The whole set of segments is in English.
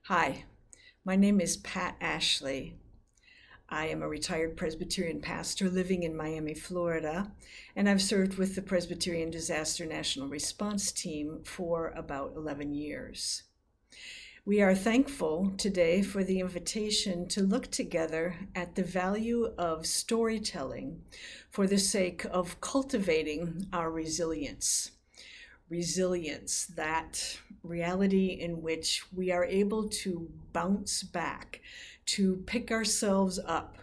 Hi, my name is Pat Ashley. I am a retired Presbyterian pastor living in Miami, Florida, and I've served with the Presbyterian Disaster National Response Team for about 11 years. We are thankful today for the invitation to look together at the value of storytelling for the sake of cultivating our resilience. Resilience, that reality in which we are able to bounce back, to pick ourselves up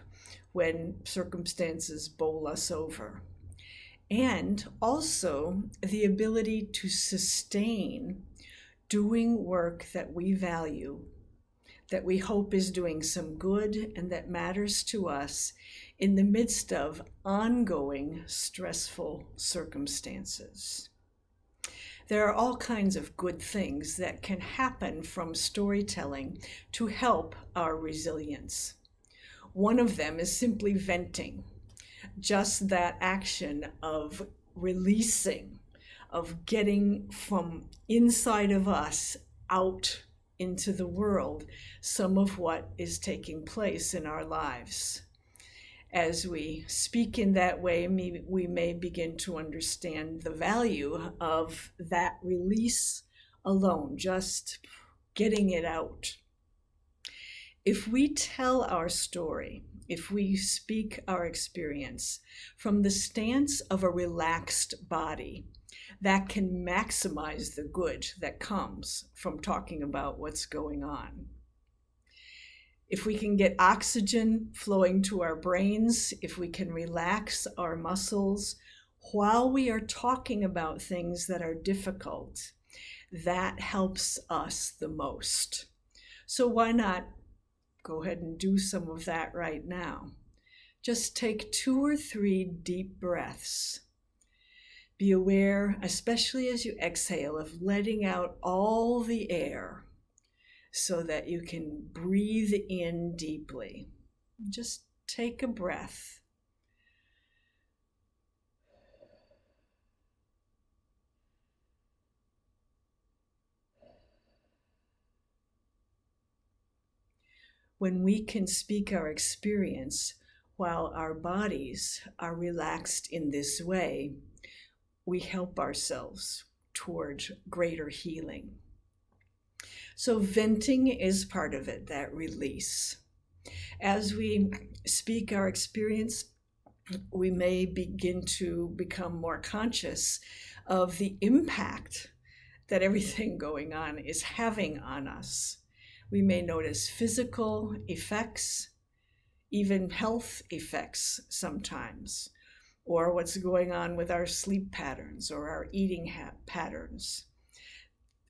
when circumstances bowl us over. And also the ability to sustain doing work that we value, that we hope is doing some good and that matters to us in the midst of ongoing stressful circumstances. There are all kinds of good things that can happen from storytelling to help our resilience. One of them is simply venting, just that action of releasing, of getting from inside of us out into the world some of what is taking place in our lives. As we speak in that way, we may begin to understand the value of that release alone, just getting it out. If we tell our story, if we speak our experience from the stance of a relaxed body, that can maximize the good that comes from talking about what's going on. If we can get oxygen flowing to our brains, if we can relax our muscles while we are talking about things that are difficult, that helps us the most. So why not go ahead and do some of that right now? Just take 2 or 3 deep breaths. Be aware, especially as you exhale, of letting out all the air, so that you can breathe in deeply. Just take a breath. When we can speak our experience while our bodies are relaxed in this way, we help ourselves toward greater healing. So venting is part of it, that release. As we speak our experience, we may begin to become more conscious of the impact that everything going on is having on us. We may notice physical effects, even health effects sometimes, or what's going on with our sleep patterns or our eating patterns.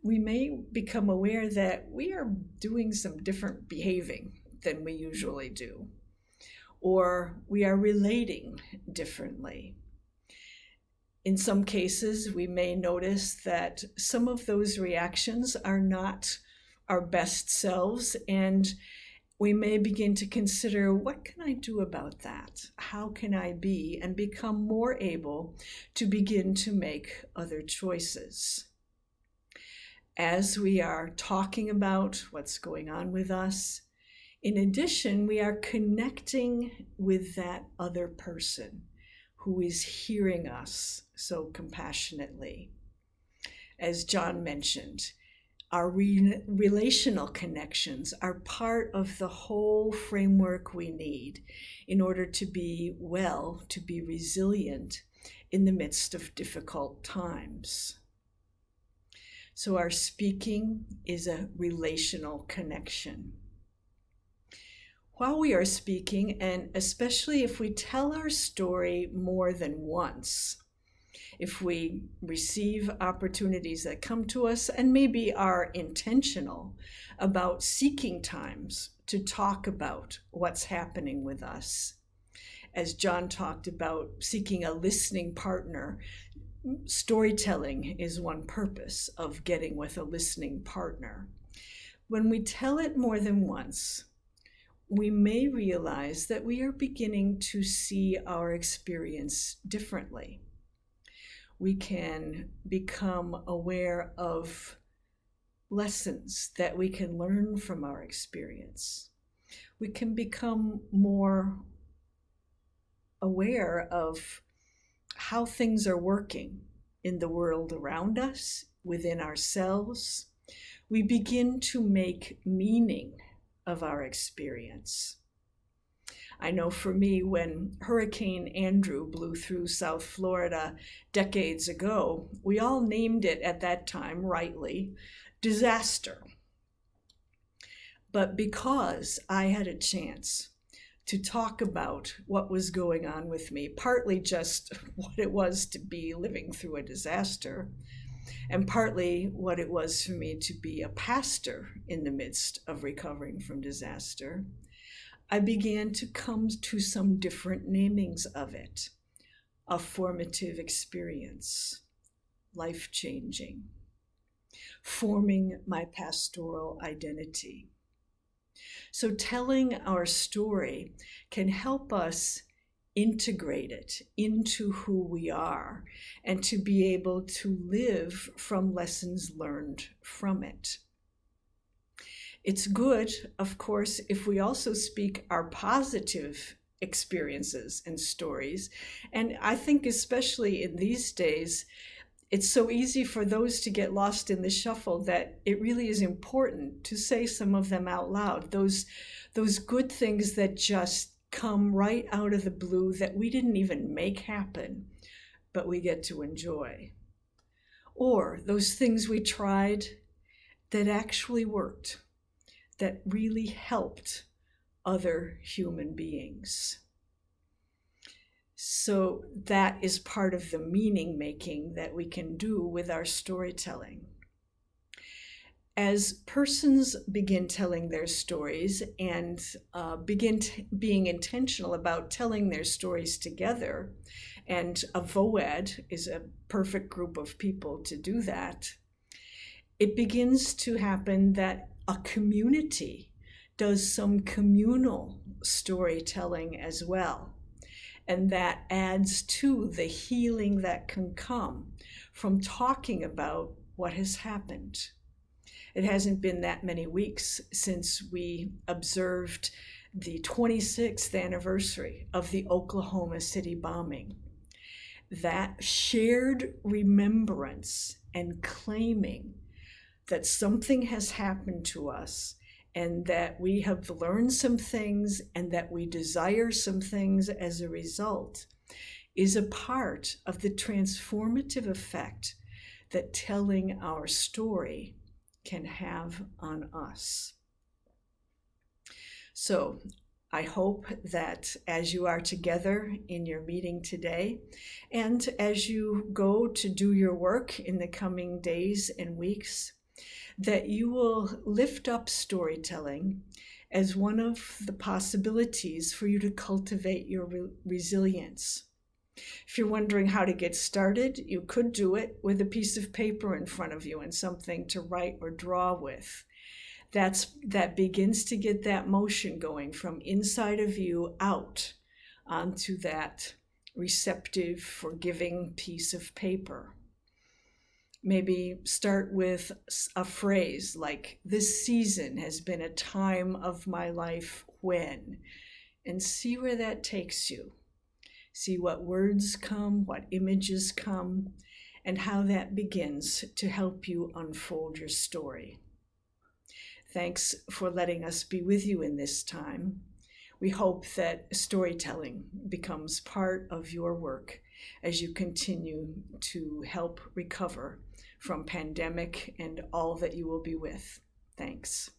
We may become aware that we are doing some different behaving than we usually do, or we are relating differently. In some cases, we may notice that some of those reactions are not our best selves, and we may begin to consider, what can I do about that? How can I be and become more able to begin to make other choices? As we are talking about what's going on with us, in addition, we are connecting with that other person who is hearing us so compassionately. As John mentioned, our relational connections are part of the whole framework we need in order to be well, to be resilient in the midst of difficult times. So our speaking is a relational connection. While we are speaking, and especially if we tell our story more than once, if we receive opportunities that come to us and maybe are intentional about seeking times to talk about what's happening with us. As John talked about seeking a listening partner, storytelling is one purpose of getting with a listening partner. When we tell it more than once, we may realize that we are beginning to see our experience differently. We can become aware of lessons that we can learn from our experience. We can become more aware of how things are working in the world around us, within ourselves. We begin to make meaning of our experience. I know for me, when Hurricane Andrew blew through South Florida decades ago, we all named it at that time, rightly, disaster. But because I had a chance to talk about what was going on with me, partly just what it was to be living through a disaster, and partly what it was for me to be a pastor in the midst of recovering from disaster, I began to come to some different namings of it. A formative experience, life-changing, forming my pastoral identity. So telling our story can help us integrate it into who we are and to be able to live from lessons learned from it. It's good, of course, if we also speak our positive experiences and stories. And I think especially in these days, it's so easy for those to get lost in the shuffle that it really is important to say some of them out loud. Those good things that just come right out of the blue that we didn't even make happen, but we get to enjoy. Or those things we tried that actually worked, that really helped other human beings. So that is part of the meaning making that we can do with our storytelling. As persons begin telling their stories and begin being intentional about telling their stories together, and a VOED is a perfect group of people to do that, it begins to happen that a community does some communal storytelling as well. And that adds to the healing that can come from talking about what has happened. It hasn't been that many weeks since we observed the 26th anniversary of the Oklahoma City bombing. That shared remembrance and claiming that something has happened to us and that we have learned some things and that we desire some things as a result is a part of the transformative effect that telling our story can have on us. So I hope that as you are together in your meeting today, and as you go to do your work in the coming days and weeks, that you will lift up storytelling as one of the possibilities for you to cultivate your resilience. If you're wondering how to get started, you could do it with a piece of paper in front of you and something to write or draw with. That begins to get that motion going from inside of you out onto that receptive, forgiving piece of paper. Maybe start with a phrase like, "This season has been a time of my life when," and see where that takes you. See what words come, what images come, and how that begins to help you unfold your story. Thanks for letting us be with you in this time. We hope that storytelling becomes part of your work as you continue to help recover from pandemic and all that you will be with. Thanks.